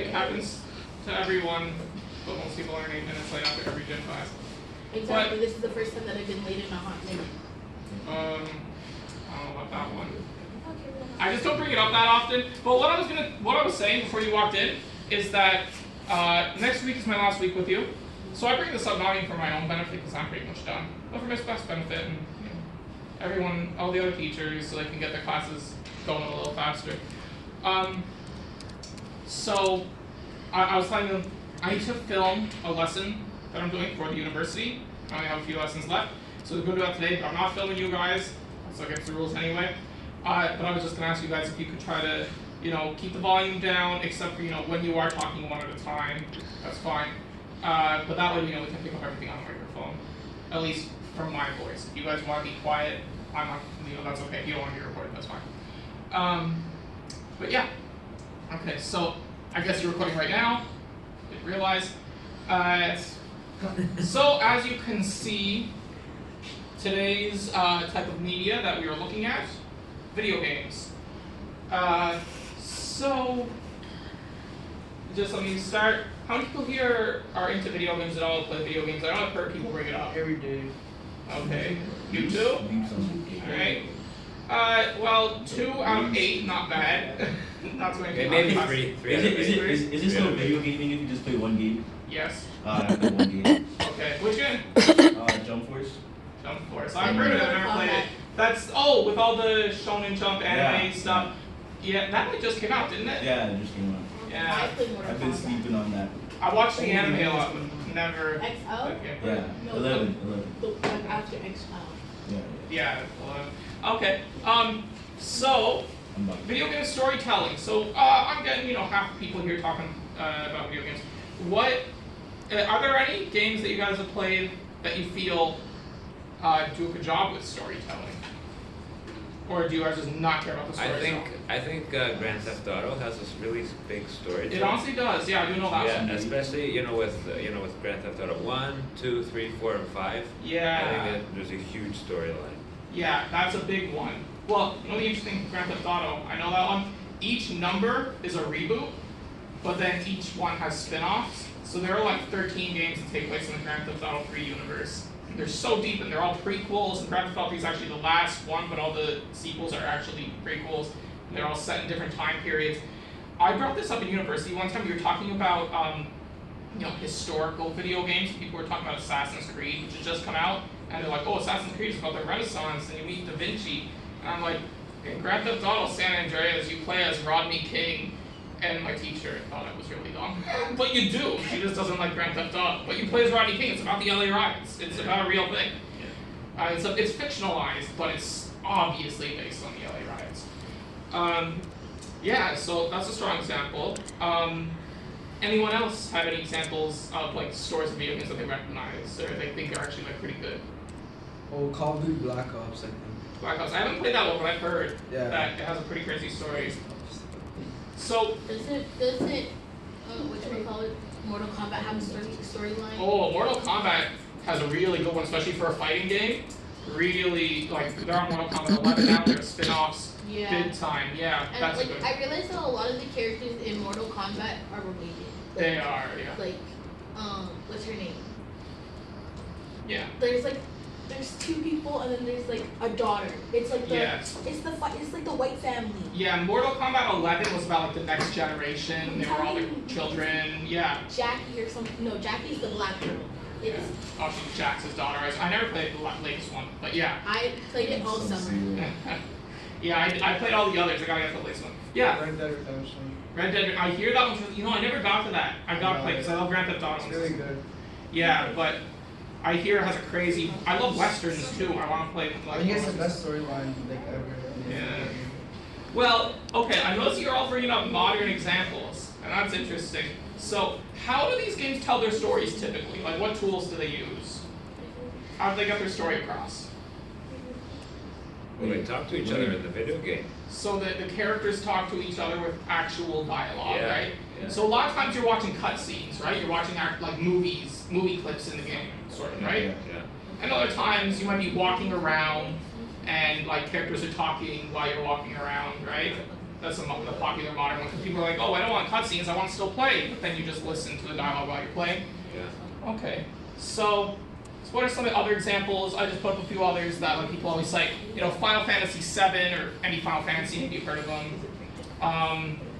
It happens to everyone, but most people aren't 8 minutes late after every gym class. Exactly. But, this is the first time that I've been late in a hot minute. I don't know about that one. I just don't bring it up that often. But what I was saying before you walked in is that next week is my last week with you. So I bring this up not even for my own benefit because I'm pretty much done, but for Miss Beth's benefit and everyone, all the other teachers, so they can get their classes going a little faster. So I was telling them I need to film a lesson that I'm doing for the university. I only have a few lessons left, so we're going to do that today. But I'm not filming you guys. That's against the rules anyway. But I was just going to ask you guys if you could try to, keep the volume down, except for when you are talking one at a time. That's fine. But that way, we can pick up everything on the microphone, at least from my voice. If you guys want to be quiet, I'm not. That's okay. If you don't want to be recorded, that's fine. But yeah. Okay. So I guess you're recording right now. Didn't realize. So as you can see, today's type of media that we are looking at, video games. So just let me start. How many people here are into video games at all, play video games? I know I've heard people bring it up. Every day. Okay. You too? Alright. Well, 2 out of 8, not bad. Not too many people. Maybe 3 out of 8. Is it still video gaming if you just play one game? Yes. I play one game. Okay. Which game? Jump Force. Jump Force. I've heard of it, I've never played it. That's, with all the Shonen Jump anime stuff. Yeah, that one just came out, didn't it? Yeah, it just came out. Yeah. I've been sleeping on that. I watched the anime a lot, but never. XL? Yeah, No, 11. The one after XL. Yeah, 11. Okay. So, video game storytelling. So, I'm getting, half the people here talking about video games. What, are there any games that you guys have played that you feel do a good job with storytelling? Or do you guys just not care about the story? I think Grand Theft Auto has this really big story. It honestly does. Yeah, I do know that one. Yeah, especially with Grand Theft Auto 1, 2, 3, 4, and 5. Yeah. I think there's a huge storyline. Yeah, that's a big one. Well, the interesting thing with Grand Theft Auto, I know that one. Each number is a reboot, but then each one has spin-offs. So there are like 13 games that take place in the Grand Theft Auto 3 universe. They're so deep, and they're all prequels, and Grand Theft Auto 3 is actually the last one, but all the sequels are actually prequels. And they're all set in different time periods. I brought this up in university one time. We were talking about historical video games. People were talking about Assassin's Creed, which has just come out, and they're like, oh, Assassin's Creed is about the Renaissance, and you meet Da Vinci. And I'm like, in Grand Theft Auto San Andreas, you play as Rodney King, and my teacher thought I was really dumb. But you do. She just doesn't like Grand Theft Auto. But you play as Rodney King. It's about the LA riots. It's about a real thing. It's fictionalized, but it's obviously based on the LA riots. Yeah, so that's a strong example. Anyone else have any examples of stories of video games that they recognize or they think are actually pretty good? Oh, Call of Duty Black Ops, I think. Black Ops. I haven't played that one, but I've heard that it has a pretty crazy story. So doesn't Mortal Kombat have a storyline? Oh, Mortal Kombat has a really good one, especially for a fighting game. Really, they're on Mortal Kombat 11 now. They're spin-offs, big time. Yeah, and that's good. I realized that a lot of the characters in Mortal Kombat are related. They are, yeah. What's her name? Yeah. There's 2 people, and then there's a daughter. It's like it's the white family. Yeah, Mortal Kombat 11 was about the next generation. They were all children. Yeah. Jackie or something. No, Jackie's the black girl. Yeah. Oh, she's Jax's daughter. I never played the latest one, but yeah. I played it all summer. Yeah, I played all the others. I gotta get the latest one. Yeah. Red Dead Redemption. Red Dead. I hear that one. I never got to that. I got to play because I love Grand Theft Auto. It's really good. Yeah, but I hear it has a crazy. I love westerns too. I want to play. I think it's the best storyline ever. Yeah. Well, okay. I notice you're all bringing up modern examples, and that's interesting. So, how do these games tell their stories typically? What tools do they use? How do they get their story across? Well, they talk to each other in the video game. So that the characters talk to each other with actual dialogue, right? Yeah. So a lot of times you're watching cutscenes, right? You're watching movie clips in the game, sort of, right? Yeah. And other times you might be walking around and characters are talking while you're walking around, right? That's the popular modern one, because people are like, oh, I don't want cutscenes, I want to still play, but then you just listen to the dialogue while you're playing. Yeah. Okay, so what are some other examples? I just put up a few others that like people always cite. You know, Final Fantasy VII or any Final Fantasy, maybe you've heard of them.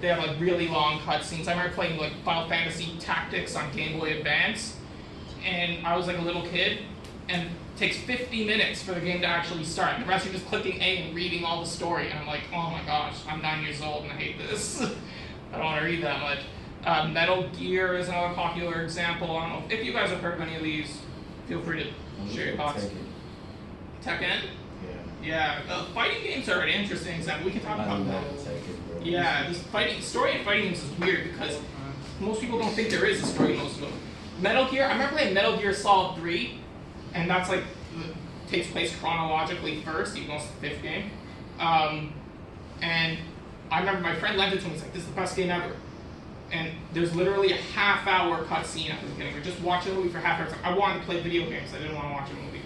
They have like really long cutscenes. I remember playing like Final Fantasy Tactics on Game Boy Advance, and I was like a little kid, and it takes 50 minutes for the game to actually start. And the rest you're just clicking A and reading all the story, and I'm like, oh my gosh, I'm 9 years old and I hate this. I don't want to read that much. Metal Gear is another popular example. I don't know if you guys have heard of any of these. Feel free to share your thoughts. Tekken? Yeah, fighting games are an interesting example. We can talk about that. Yeah, this story in fighting games is weird because most people don't think there is a story in most of them. Metal Gear, I remember playing Metal Gear Solid 3, and that's like, takes place chronologically first, even though it's the 5th game. And I remember my friend lent it to me, he's like, this is the best game ever. And there's literally a half-hour cutscene at the beginning. We're just watching a movie for half hours. I wanted to play video games. I didn't want to watch a movie.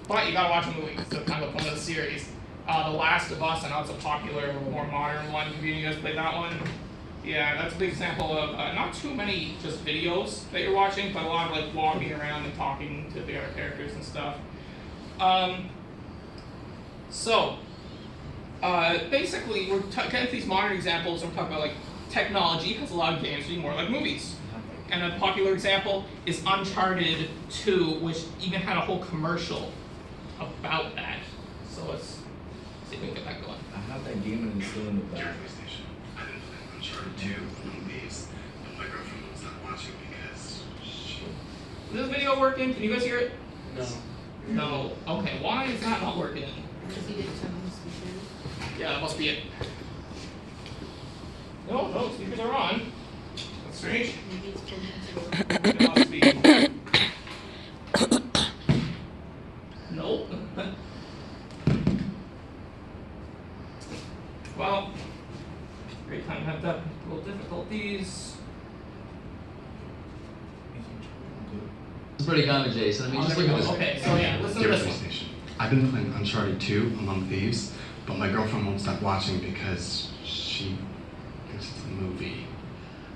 But you gotta watch a movie. It's kind of the point of the series. The Last of Us, I know it's a popular, more modern one. Have you guys played that one? Yeah, that's a big example of not too many just videos that you're watching, but a lot of like walking around and talking to the other characters and stuff. Basically, we're getting to these modern examples, and we're talking about like technology has a lot of games being more like movies. And a popular example is Uncharted 2, which even had a whole commercial about that. So let's see if we can get that going. I have that game and it's still in the back. I didn't play Uncharted 2 movies, but my girlfriend was not watching because she... Is this video working? Can you guys hear it? No. No. Okay, why is that not working? Because you didn't turn on the speakers. Yeah, that must be it. No, speakers are on. That's strange. Maybe it's plugged into It must be. Nope. Well, great time to have technical difficulties. It's pretty common, Jason. I mean, just look at this. Okay, so yeah, listen to Dear this one. PlayStation, I've been playing Uncharted 2 Among Thieves, but my girlfriend won't stop watching because she thinks it's a movie.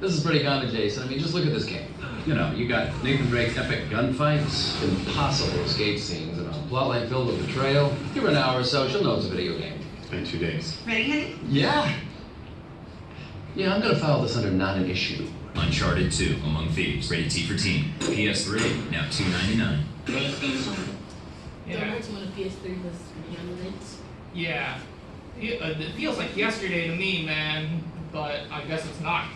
This is pretty common, Jason. I mean, just look at this game. You know, you got Nathan Drake's epic gunfights, impossible escape scenes, and a plotline filled with betrayal. Give her an hour or so, she'll know it's a video game. It's been 2 days. Ready, honey? Yeah. Yeah, I'm gonna file this under not an issue. Uncharted 2 Among Thieves, rated T for teen. PS3, now $2.99. PlayStation. Yeah. Don't mention when a PS3 was beyond it. Yeah. It feels like yesterday to me, man, but I guess it's not.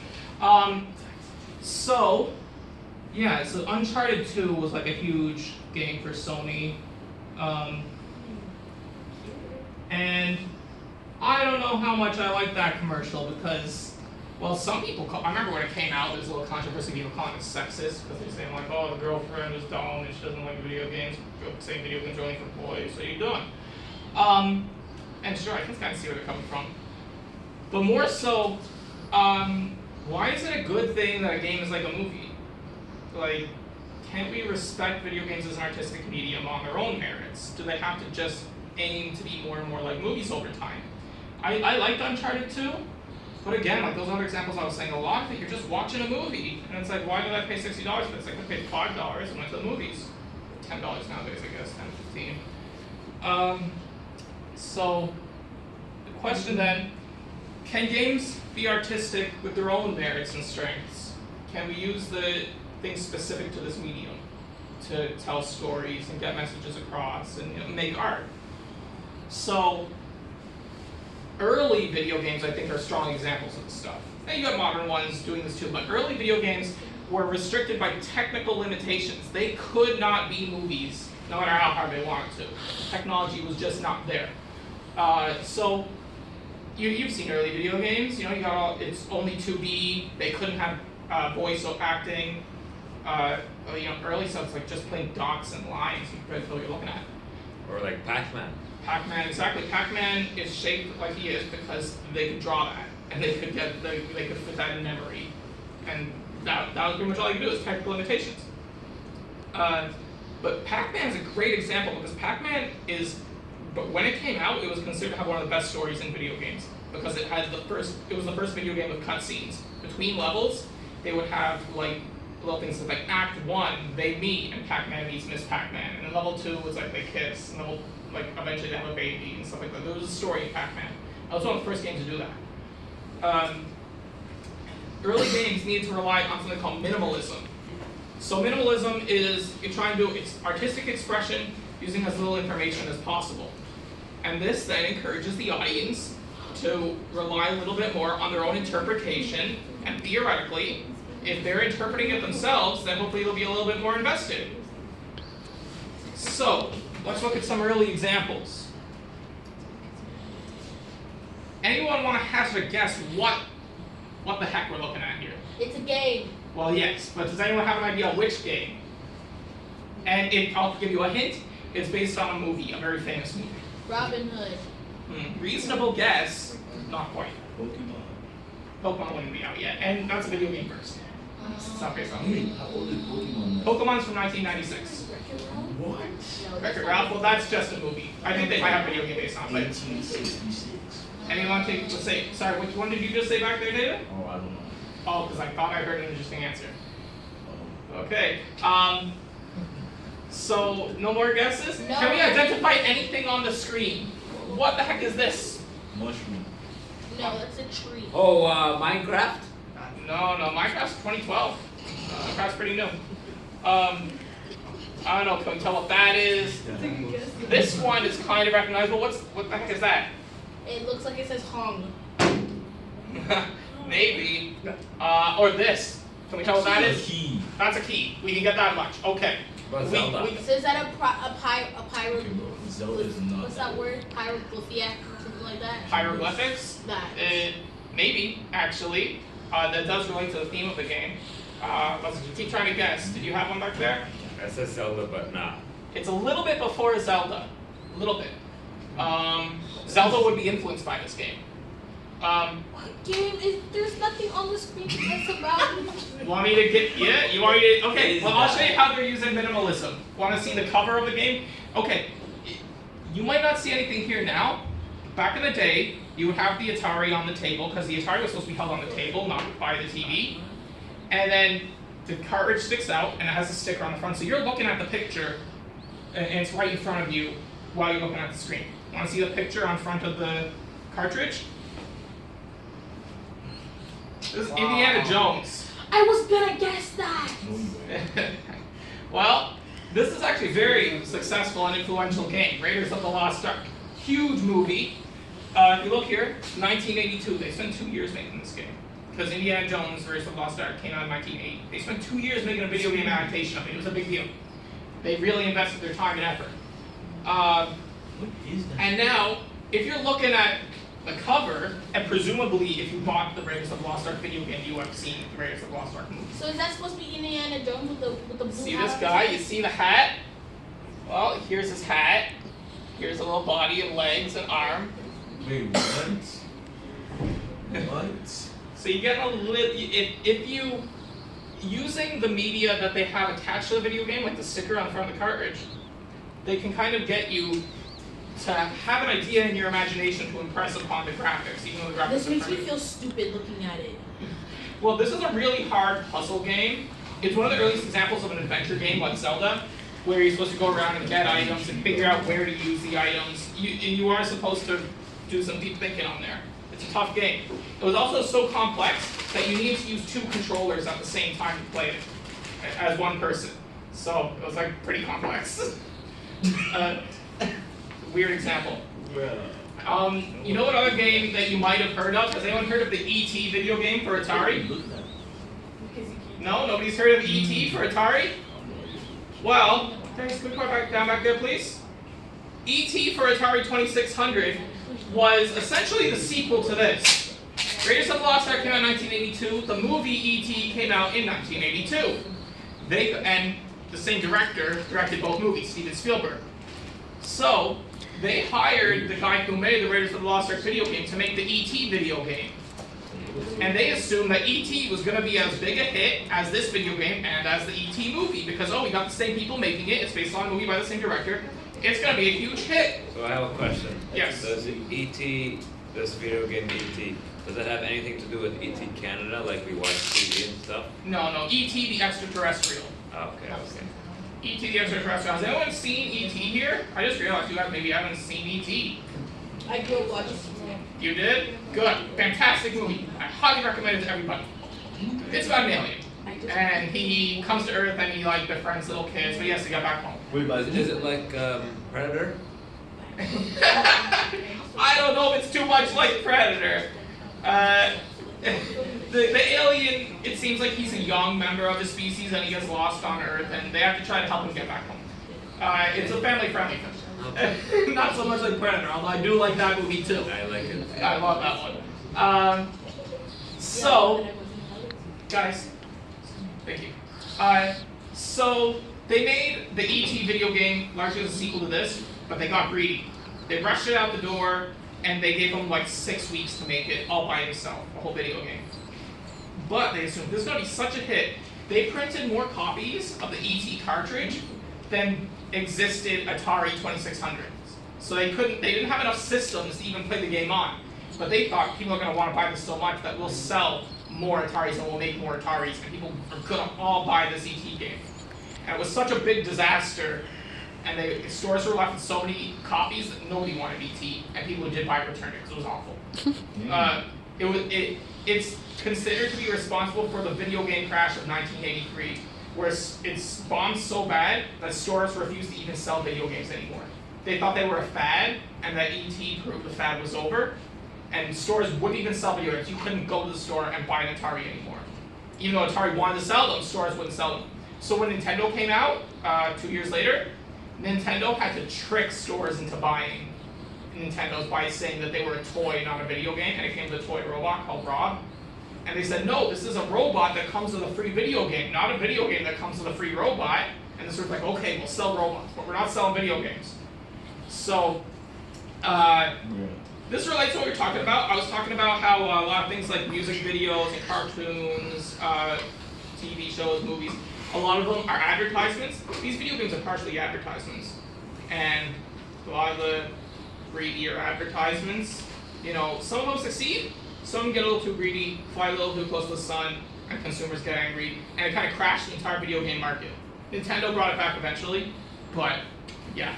So Uncharted 2 was like a huge game for Sony. And I don't know how much I like that commercial because, well, some people I remember when it came out, there was a little controversy, people calling it sexist, because they're saying like, oh, the girlfriend is dumb and she doesn't like video games, saying video games are only for boys, so you're doing. And sure, I can kind of see where they're coming from. But more so, why is it a good thing that a game is like a movie? Like, can't we respect video games as an artistic medium on their own merits? Do they have to just aim to be more and more like movies over time? I liked Uncharted 2, but again, like those other examples I was saying, a lot of it, you're just watching a movie, and it's like, why did I pay $60 for this? Like, I paid $5 and went to the movies. $10 nowadays, I guess, 10, 15. So, the question then, can games be artistic with their own merits and strengths? Can we use the things specific to this medium to tell stories and get messages across and make art? So, early video games, I think, are strong examples of this stuff. Now, you have modern ones doing this too, but early video games were restricted by technical limitations. They could not be movies, no matter how hard they wanted to. Technology was just not there. So, you've seen early video games. You know, you got it's only 2D. They couldn't have voice acting. Early stuff like just plain dots and lines. You can what you're looking at. Or like Pac-Man. Pac-Man, exactly. Pac-Man is shaped like he is because they could draw that, and they could fit that in memory, and that was pretty much all you could do is technical limitations. But Pac-Man is a great example because Pac-Man is, but when it came out, it was considered to have one of the best stories in video games. because it was the first video game with cutscenes. Between levels, they would have like little things like Act 1, they meet and Pac-Man meets Miss Pac-Man. And then level 2 was like they kiss, and level like eventually they have a baby and stuff like that. There was a story in Pac-Man. That was one of the first games to do that. Early games needed to rely on something called minimalism. So minimalism is you're trying to do artistic expression using as little information as possible. And this then encourages the audience to rely a little bit more on their own interpretation, and theoretically, if they're interpreting it themselves, then hopefully they'll be a little bit more invested. So, let's look at some early examples. Anyone want to hazard a guess what the heck we're looking at here? It's a game. Well, yes, but does anyone have an idea which game? And I'll give you a hint. It's based on a movie, a very famous movie. Robin Hood. Reasonable guess, not quite. Pokemon. Pokemon wouldn't be out yet, and that's a video game first. It's not based on a Hey, movie. how old is Pokemon now? Pokemon's from 1996. What? No, Wreck-It that's Ralph, well, that's just a movie. I think they might have a video game based on it. 1866. Anyone think, let's say, sorry, which one did you just say back there, David? Oh, I don't know. Oh, because I thought I heard an interesting answer. Oh. Okay. So, no more guesses? No. Can we identify anything on the screen? What the heck is this? Mushroom. No, that's a tree. Oh, Minecraft? No, Minecraft's 2012. Minecraft's pretty new. I don't know, can we tell what that is? This one is kind of recognizable. What the heck is that? It looks like it says Hong. Maybe. Or this. Can we tell what that is? Key. That's a key. We can get that much. Okay. What Zelda? So is that a pyro? Okay, bro. Zelda is not. What's that word? Pyroglyphia, something like that. Hieroglyphics? That. Maybe, actually. That does relate to the theme of the game. Let's keep trying to guess. Did you have one back there? That says Zelda, but nah. It's a little bit before Zelda. A little bit. Zelda would be influenced by this game. What game is? There's nothing on the screen that's about. Want me to get? Yeah, you want me to? Okay. Well, I'll show you how they're using minimalism. Want to see the cover of the game? Okay. You might not see anything here now. Back in the day, you would have the Atari on the table because the Atari was supposed to be held on the table, not by the TV. And then the cartridge sticks out and it has a sticker on the front. So you're looking at the picture, and it's right in front of you while you're looking at the screen. Want to see the picture on front of the cartridge? This is Indiana Jones. I was gonna guess that. No, you ain't. Well, this is actually a very successful and influential game. Raiders of the Lost Ark. Huge movie. If you look here, 1982. They spent 2 years making this game. Because Indiana Jones Raiders of the Lost Ark came out in 1980. They spent 2 years making a video game adaptation of it. It was a big deal. They really invested their time and effort. What is that? And now, if you're looking at the cover, and presumably if you bought the Raiders of the Lost Ark video game, you have seen the Raiders of the Lost Ark movie. So is that supposed to be Indiana Jones with the blue See hat this on guy? his You head? see the hat? Well, here's his hat. Here's a little body and legs and arm. Wait, what? What? So you get a little. If you using the media that they have attached to the video game, like the sticker on the front of the cartridge, they can kind of get you to have an idea in your imagination to impress upon the graphics, even though the graphics This are makes me pretty. feel stupid looking at it. Well, this is a really hard puzzle game. It's one of the earliest examples of an adventure game like Zelda, where you're supposed to go around and get items and figure out where to use the items. You are supposed to do some deep thinking on there. It's a tough game. It was also so complex that you needed to use 2 controllers at the same time to play it as one person. So it was like pretty complex. Weird example. You know what other game that you might have heard of? Has anyone heard of the E.T. video game for Atari? Look at that. No? Nobody's heard of E.T. for Atari? Well, thanks. Quick down back there, please. E.T. for Atari 2600 was essentially the sequel to this. Raiders of the Lost Ark came out in 1982. The movie E.T. came out in 1982. And the same director directed both movies, Steven Spielberg. So, they hired the guy who made the Raiders of the Lost Ark video game to make the E.T. video game. And they assumed that E.T. was going to be as big a hit as this video game and as the E.T. movie, because, we got the same people making it, it's based on a movie by the same director, it's going to be a huge hit. So I have a question. Yes. Does E.T., this video game E.T. Does it have anything to do with E.T. Canada, like we watch TV and stuff? No, E.T. the extraterrestrial. Oh, okay. E.T. the extraterrestrial. Has anyone seen E.T. here? I just realized you guys maybe haven't seen E.T. I grew up watching it. You did? Good. Fantastic movie. I highly recommend it to everybody. It's about an alien. And he comes to Earth and he like befriends little kids, but he has to get back home. Wait, but Is it like Predator? I don't know if it's too much like Predator. The alien, it seems like he's a young member of the species and he gets lost on Earth and they have to try to help him get back home. It's a family-friendly film. Not so much like Predator, although I do like that movie too. I like it. I love that one. So, guys, thank you. So they made the E.T. video game largely as a sequel to this, but they got greedy. They rushed it out the door, and they gave them like 6 weeks to make it all by himself, a whole video game. But they assumed this is going to be such a hit. They printed more copies of the E.T. cartridge than existed Atari 2600s. So they didn't have enough systems to even play the game on. But they thought people are going to want to buy this so much that we'll sell more Ataris and we'll make more Ataris, and people are going to all buy this E.T. game. And it was such a big disaster, and the stores were left with so many copies that nobody wanted E.T. and people who did buy it returned it because it was awful. It's considered to be responsible for the video game crash of 1983, where it's bombed so bad that stores refused to even sell video games anymore. They thought they were a fad, and that E.T. proved the fad was over, and stores wouldn't even sell video games. You couldn't go to the store and buy an Atari anymore. Even though Atari wanted to sell them, stores wouldn't sell them. So when Nintendo came out 2 years later, Nintendo had to trick stores into buying Nintendos by saying that they were a toy, not a video game, and it came with a toy robot called Rob. And they said, no, this is a robot that comes with a free video game, not a video game that comes with a free robot. And the store's like, okay, we'll sell robots, but we're not selling video games. So, this relates to what we were talking about. I was talking about how a lot of things like music videos and cartoons, TV shows, movies, a lot of them are advertisements. These video games are partially advertisements. And a lot of the greedier advertisements, some of them succeed, some get a little too greedy, fly a little too close to the sun, and consumers get angry, and it kind of crashed the entire video game market. Nintendo brought it back eventually, but yeah.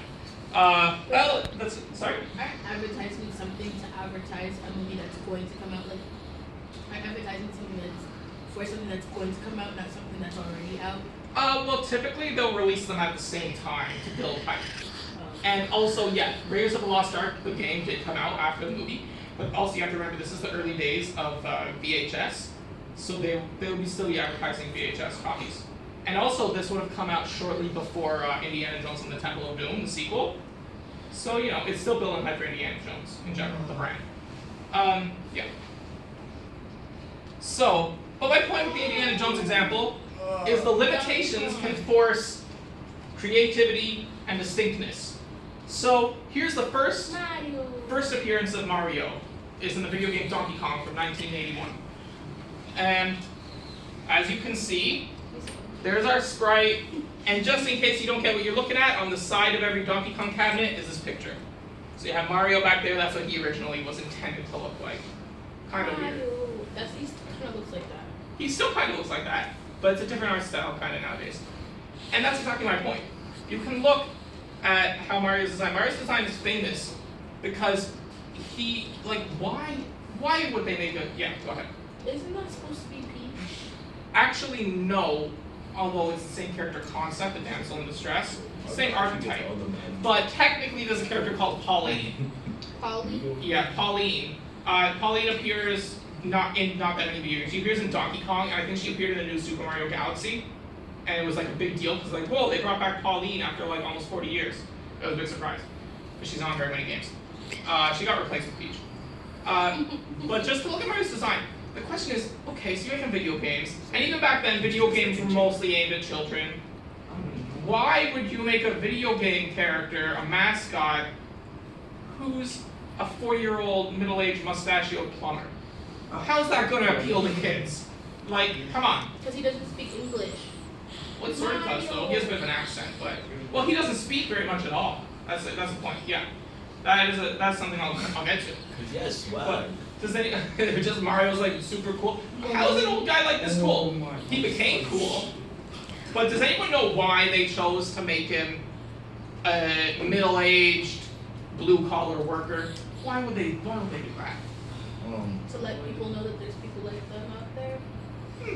Sorry? Aren't advertisements something to advertise a movie that's going to come out? Like, aren't advertisements something that's for something that's going to come out, not something that's already out? Well, typically they'll release them at the same time to build hype. And also, yeah, Raiders of the Lost Ark, the game, did come out after the movie, but also you have to remember this is the early days of VHS, so they would be still advertising VHS copies. And also, this would have come out shortly before Indiana Jones and the Temple of Doom, the sequel. So, it's still building hype for Indiana Jones in general, the brand. Yeah. So, but my point with the Indiana Jones example is the limitations can force creativity and distinctness. So, here's the first appearance of Mario, is in the video game Donkey Kong from 1981. And as you can see, there's our sprite, and just in case you don't get what you're looking at, on the side of every Donkey Kong cabinet is this picture. So you have Mario back there, that's what he originally was intended to look like. Kind of weird. He kind of looks like that. He still kind of looks like that, but it's a different art style kind of nowadays. And that's exactly my point. You can look at how Mario's design. Mario's design is famous because why would they make a, yeah, go ahead. Isn't that supposed to be Peach? Actually, no. Although it's the same character concept, the damsel in distress, same archetype. But technically there's a character called Pauline. Pauline? Yeah, Pauline. Pauline appears not that many video games. She appears in Donkey Kong, and I think she appeared in the new Super Mario Galaxy. And it was like a big deal, because whoa, they brought back Pauline after almost 40 years. It was a big surprise, because she's not on very many games. She got replaced with Peach. But just to look at Mario's design, the question is, okay, so you're making video games, and even back then, video games were mostly aimed at children. Why would you make a video game character, a mascot, who's a 4-year-old middle-aged mustachioed plumber? How's that going to appeal to kids? Come on. Because he doesn't speak English. Well, it sort of does, though. He has a bit of an accent, but... Well, he doesn't speak very much at all. That's the point, yeah. That's something I'll get to. Cause yes, But wow. does any just Mario's like super cool? How is an old guy like this cool? He became cool. But does anyone know why they chose to make him a middle-aged, blue-collar worker? Why would they do that? To let people know that there's people like them out there.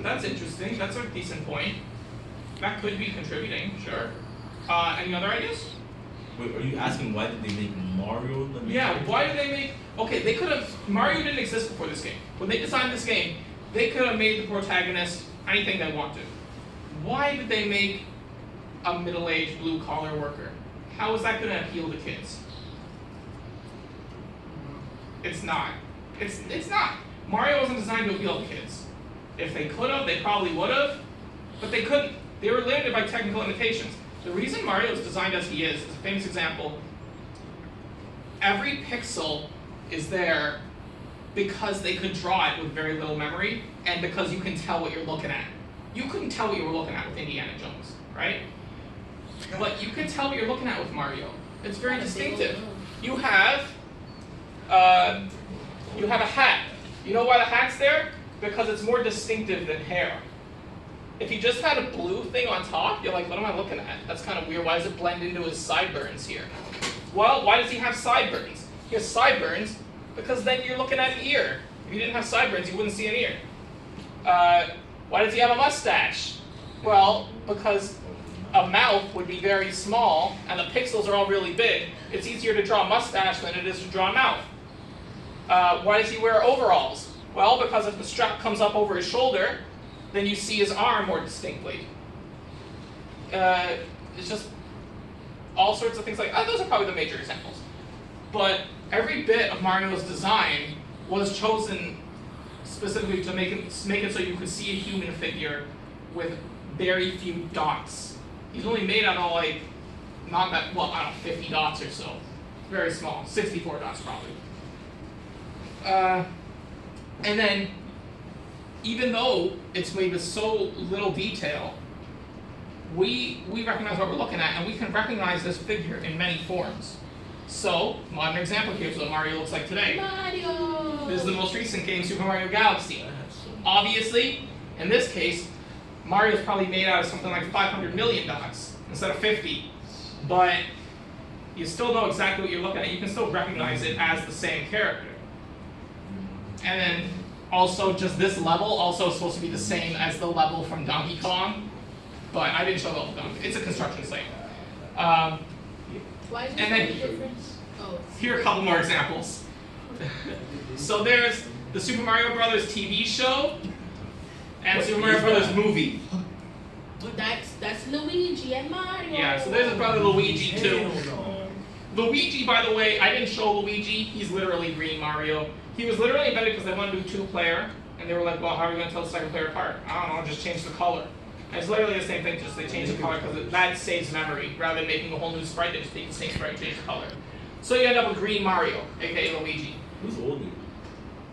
That's interesting. That's a decent point. That could be contributing, sure. Any other ideas? Wait, are you asking why did they make Mario the main Yeah, character? why did they make... Okay, they could have... Mario didn't exist before this game. When they designed this game, they could have made the protagonist anything they wanted. Why did they make a middle-aged, blue-collar worker? How is that going to appeal to kids? It's not. It's not. Mario wasn't designed to appeal to kids. If they could have, they probably would have, but they couldn't. They were limited by technical limitations. The reason Mario is designed as he is a famous example. Every pixel is there because they could draw it with very little memory, and because you can tell what you're looking at. You couldn't tell what you were looking at with Indiana Jones, right? But you can tell what you're looking at with Mario. It's very distinctive. You have a hat. You know why the hat's there? Because it's more distinctive than hair. If you just had a blue thing on top, you're like, what am I looking at? That's kind of weird. Why does it blend into his sideburns here? Well, why does he have sideburns? He has sideburns because then you're looking at an ear. If you didn't have sideburns, you wouldn't see an ear. Why does he have a mustache? Well, because a mouth would be very small and the pixels are all really big. It's easier to draw a mustache than it is to draw a mouth. Why does he wear overalls? Well, because if the strap comes up over his shoulder, then you see his arm more distinctly. It's just all sorts of things like those are probably the major examples. But every bit of Mario's design was chosen specifically to make it so you could see a human figure with very few dots. He's only made out of like, not that, well, I don't know, 50 dots or so. Very small, 64 dots probably. And then, even though it's made with so little detail, we recognize what we're looking at, and we can recognize this figure in many forms. So, modern example here is what Mario looks like today. Mario! This is the most recent game, Super Mario Galaxy. Obviously, in this case, Mario's probably made out of something like 500 million dots instead of 50. But you still know exactly what you're looking at. You can still recognize it as the same character. And then also just this level also is supposed to be the same as the level from Donkey Kong. But I didn't show the level down. It's a construction site. Why is And there then- a difference? Oh. Here are a couple more examples. So there's the Super Mario Brothers TV show and What Super Mario is Brothers that? movie. That's Luigi and Mario. Yeah, so there's probably Luigi too. Hell Luigi, by the way, I didn't show Luigi. He's literally Green Mario. He was literally invented because they wanted to do two-player, and they were like, well, how are we going to tell the second player apart? I don't know, just change the color. And it's literally the same thing, just they change the color because that saves memory. Rather than making a whole new sprite, they just take the same sprite and change the color. So you end up with Green Mario, aka Luigi. Who's older?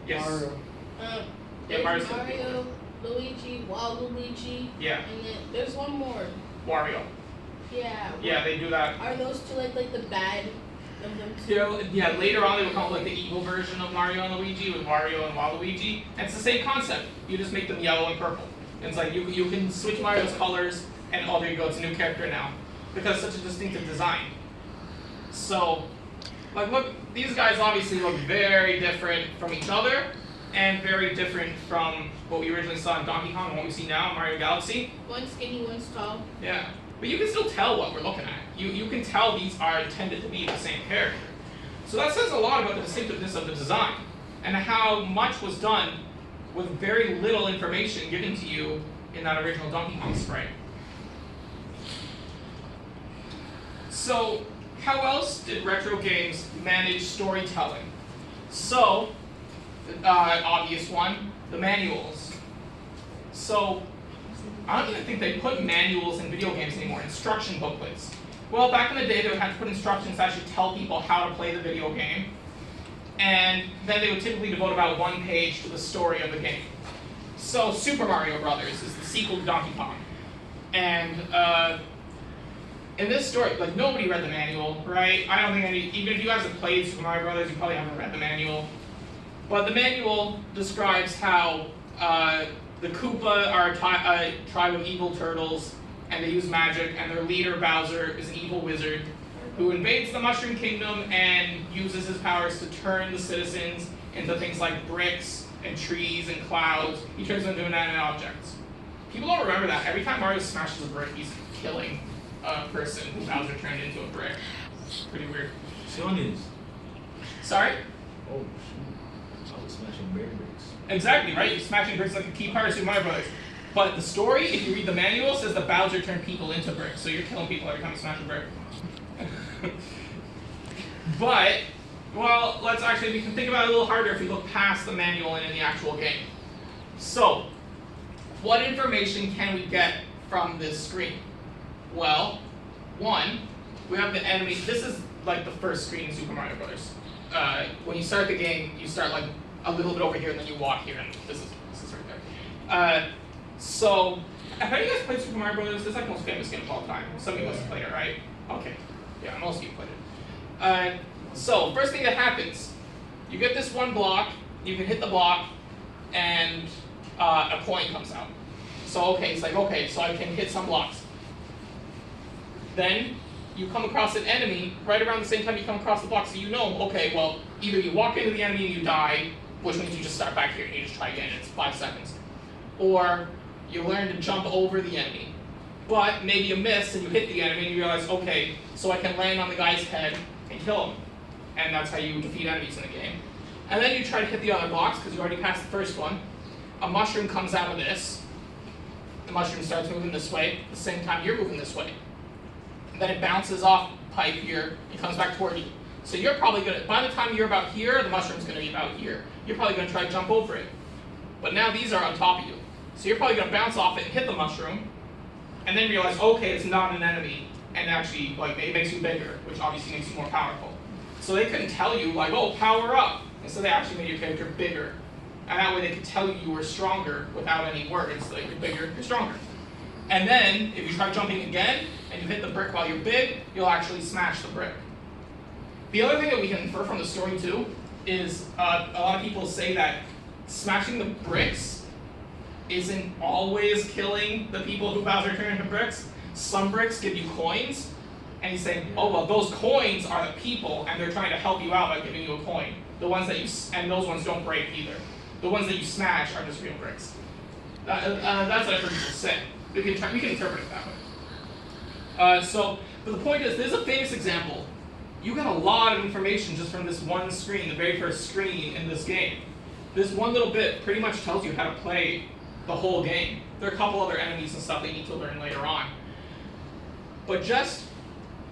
Yes. Mario. Yeah, There's Mario's Mario, Luigi, Waluigi, Yeah, and then there's one more. Wario. Yeah. Yeah, they do that. Are those two like the bad of them two? Yeah, later on they would come up with like the evil version of Mario and Luigi with Wario and Waluigi. And it's the same concept. You just make them yellow and purple. And it's like you can switch Mario's colors and oh there you go, it's a new character now. Because it's such a distinctive design. So, like look, these guys obviously look very different from each other and very different from what we originally saw in Donkey Kong and what we see now in Mario Galaxy. One's skinny, one's tall. Yeah. But you can still tell what we're looking at. You can tell these are intended to be the same character. So that says a lot about the distinctiveness of the design and how much was done with very little information given to you in that original Donkey Kong sprite. So, how else did retro games manage storytelling? So, obvious one, the manuals. So, I don't even think they put manuals in video games anymore, instruction booklets. Well, back in the day, they would have to put instructions to actually tell people how to play the video game. And then they would typically devote about 1 page to the story of the game. So Super Mario Brothers is the sequel to Donkey Kong. And in this story, like nobody read the manual, right? I don't think even if you guys have played Super Mario Brothers, you probably haven't read the manual. But the manual describes how the Koopa are a tribe of evil turtles, and they use magic, and their leader, Bowser, is an evil wizard who invades the Mushroom Kingdom and uses his powers to turn the citizens into things like bricks and trees and clouds. He turns them into inanimate objects. People don't remember that. Every time Mario smashes a brick, he's killing a person who Bowser turned into a brick. It's pretty weird. Shoney's. Sorry? Oh, shoot. I was smashing bear bricks. Exactly, right? You're smashing bricks like a key part of Super Mario Brothers. But the story, if you read the manual, says that Bowser turned people into bricks, so you're killing people every time you smash a brick. But, well, we can think about it a little harder if we look past the manual and in the actual game. So, what information can we get from this screen? Well, one, we have the enemy. This is like the first screen in Super Mario Brothers. When you start the game, you start like a little bit over here, and then you walk here, and this is right there. So, have any of you guys played Super Mario Brothers? This is like the most famous game of all time. Some of you guys have played it, right? Okay. Yeah, most of you played it. So, first thing that happens, you get this one block, you can hit the block, and a coin comes out. So, okay, it's like, okay, so I can hit some blocks. Then, you come across an enemy right around the same time you come across the block, so you know, okay, well, either you walk into the enemy and you die, which means you just start back here and you just try again, and it's 5 seconds. Or, you learn to jump over the enemy. But maybe you miss and you hit the enemy and you realize, okay, so I can land on the guy's head and kill him. And that's how you defeat enemies in the game. And then you try to hit the other blocks because you already passed the first one. A mushroom comes out of this. The mushroom starts moving this way at the same time you're moving this way. And then it bounces off the pipe here and comes back toward you. So you're probably gonna, by the time you're about here, the mushroom's gonna be about here. You're probably gonna try to jump over it. But now these are on top of you. So you're probably gonna bounce off it and hit the mushroom, and then realize, okay, it's not an enemy, and actually, like, it makes you bigger, which obviously makes you more powerful. So they couldn't tell you, like, oh, power up. And so they actually made your character bigger. And that way they could tell you were stronger without any words. Like, you're bigger, you're stronger. And then, if you try jumping again, and you hit the brick while you're big, you'll actually smash the brick. The other thing that we can infer from the story, too, is a lot of people say that smashing the bricks isn't always killing the people who Bowser turned into bricks. Some bricks give you coins, and he's saying, oh, well, those coins are the people, and they're trying to help you out by giving you a coin. The ones that and those ones don't break either. The ones that you smash are just real bricks. That's what I've heard people say. We can interpret it that way. But the point is, there's a famous example. You get a lot of information just from this one screen, the very first screen in this game. This one little bit pretty much tells you how to play the whole game. There are a couple other enemies and stuff that you need to learn later on. But just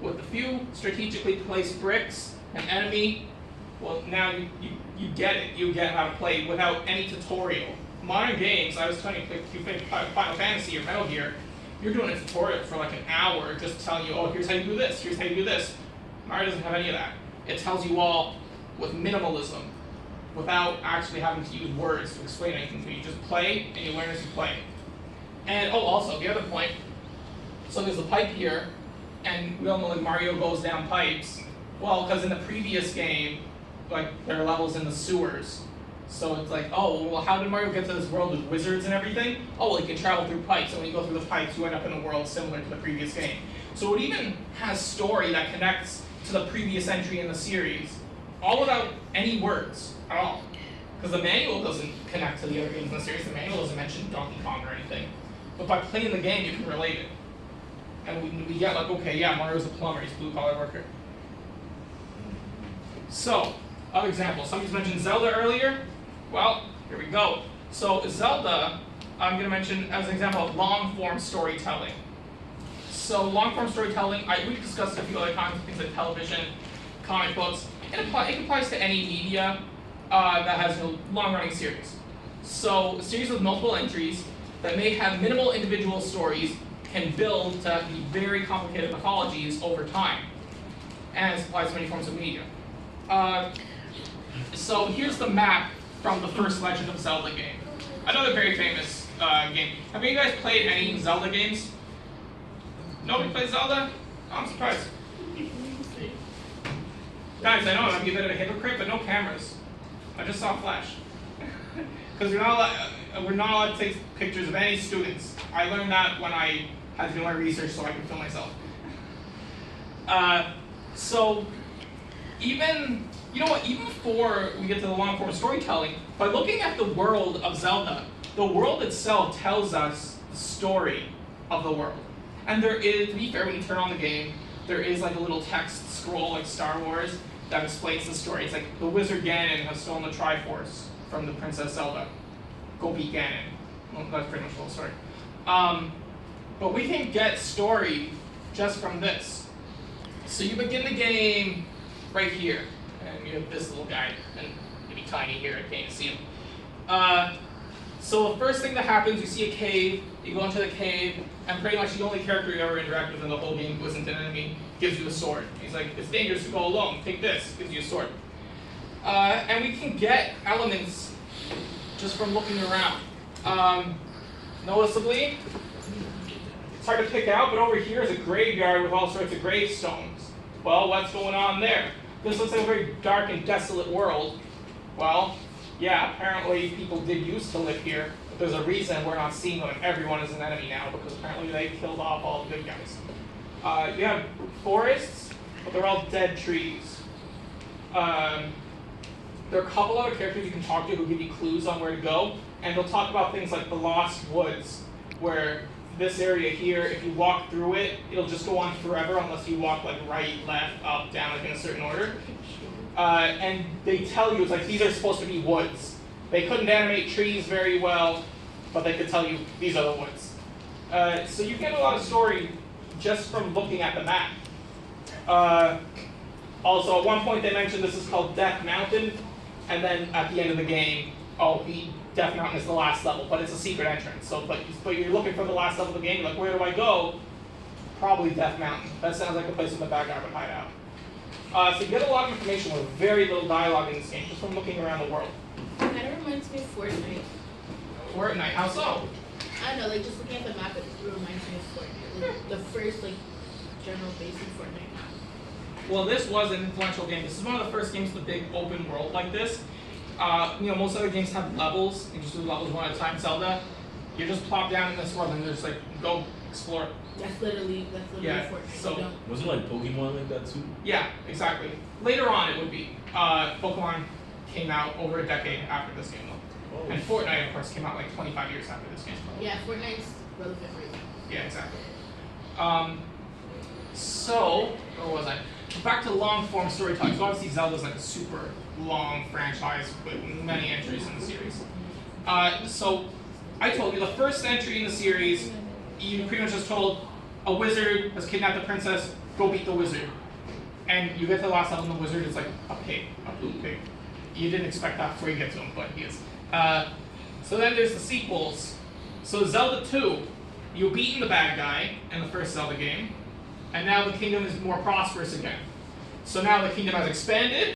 with a few strategically placed bricks, an enemy, well, now you get it. You get how to play without any tutorial. Modern games, I was telling you, if you play Final Fantasy or Metal Gear, you're doing a tutorial for like an hour just telling you, oh, here's how you do this, here's how you do this. Mario doesn't have any of that. It tells you all with minimalism, without actually having to use words to explain anything to you. You just play, and you learn as you play. And, oh, also, the other point, so there's a pipe here, and we all know like Mario goes down pipes. Well, because in the previous game, like, there are levels in the sewers. So it's like, oh, well, how did Mario get to this world with wizards and everything? Oh, well, you can travel through pipes, and when you go through the pipes, you end up in a world similar to the previous game. So it even has story that connects to the previous entry in the series, all without any words at all. Because the manual doesn't connect to the other games in the series. The manual doesn't mention Donkey Kong or anything. But by playing the game, you can relate it. And we get like, okay, yeah, Mario's a plumber, he's a blue-collar worker. So, other examples. Somebody's mentioned Zelda earlier. Well, here we go. So Zelda, I'm going to mention as an example of long-form storytelling. So long-form storytelling, we've discussed a few other kinds of things like television, comic books. It applies to any media that has a long-running series. So a series of multiple entries that may have minimal individual stories can build to the very complicated mythologies over time. And it applies to many forms of media. So here's the map from the first Legend of Zelda game. Another very famous game. Have you guys played any Zelda games? Nobody plays Zelda? I'm surprised. Guys, I know I'm a bit of a hypocrite, but no cameras. I just saw Flash. Because we're not allowed to take pictures of any students. I learned that when I had to do my research so I could film myself. So even before we get to the long form storytelling, by looking at the world of Zelda, the world itself tells us the story of the world. And there is, to be fair, when you turn on the game, there is like a little text scroll like Star Wars that explains the story. It's like the wizard Ganon has stolen the Triforce from the Princess Zelda. Go beat Ganon. Well, that's pretty much the whole story. But we can get story just from this. So you begin the game right here, and you have this little guy, and maybe tiny here, I can't see him. So the first thing that happens, you see a cave, you go into the cave, and pretty much the only character you ever interact with in the whole game who isn't an enemy gives you a sword. He's like, it's dangerous to go alone, take this, gives you a sword. And we can get elements just from looking around. Noticeably, it's hard to pick out, but over here is a graveyard with all sorts of gravestones. Well, what's going on there? This looks like a very dark and desolate world. Well, yeah, apparently people did used to live here, but there's a reason we're not seeing them. Everyone is an enemy now, because apparently they killed off all the good guys. You have forests, but they're all dead trees. There are a couple other characters you can talk to who give you clues on where to go, and they'll talk about things like the Lost Woods, where this area here, if you walk through it, it'll just go on forever unless you walk like right, left, up, down, like in a certain order. And they tell you, it's like, these are supposed to be woods. They couldn't animate trees very well, but they could tell you, these are the woods. So you get a lot of story just from looking at the map. Also, at one point they mentioned this is called Death Mountain, and then at the end of the game, Death Mountain is the last level, but it's a secret entrance. So, but you're looking for the last level of the game, you're like, where do I go? Probably Death Mountain. That sounds like a place where the bad guy would hide out. So you get a lot of information with very little dialogue in this game, just from looking around the world. Kind of reminds me of Fortnite. Fortnite, how so? I don't know, like just looking at the map, it reminds me of Fortnite. Like the first like general basic Fortnite map. Well, this was an influential game. This is one of the first games with a big open world like this. Most other games have levels. You just do levels one at a time. Zelda, you just plop down in this world and just like go explore. That's literally Yeah, Fortnite. so- You don't- Was it like Pokemon like that too? Yeah, exactly. Later on, it would be. Pokemon came out over a decade after this game, though. Oh. And Fortnite, of course, came out like 25 years after this game. Yeah, Fortnite's relevant right now. Yeah, exactly. So, where was I? Back to long form storytelling. So obviously Zelda's like a super long franchise with many entries in the series. So I told you the first entry in the series, you pretty much just told a wizard has kidnapped the princess, go beat the wizard. And you get to the last level and the wizard is like a pig, a blue pig. You didn't expect that before you get to him, but he is. So then there's the sequels. So Zelda 2, you've beaten the bad guy in the first Zelda game, and now the kingdom is more prosperous again. So now the kingdom has expanded,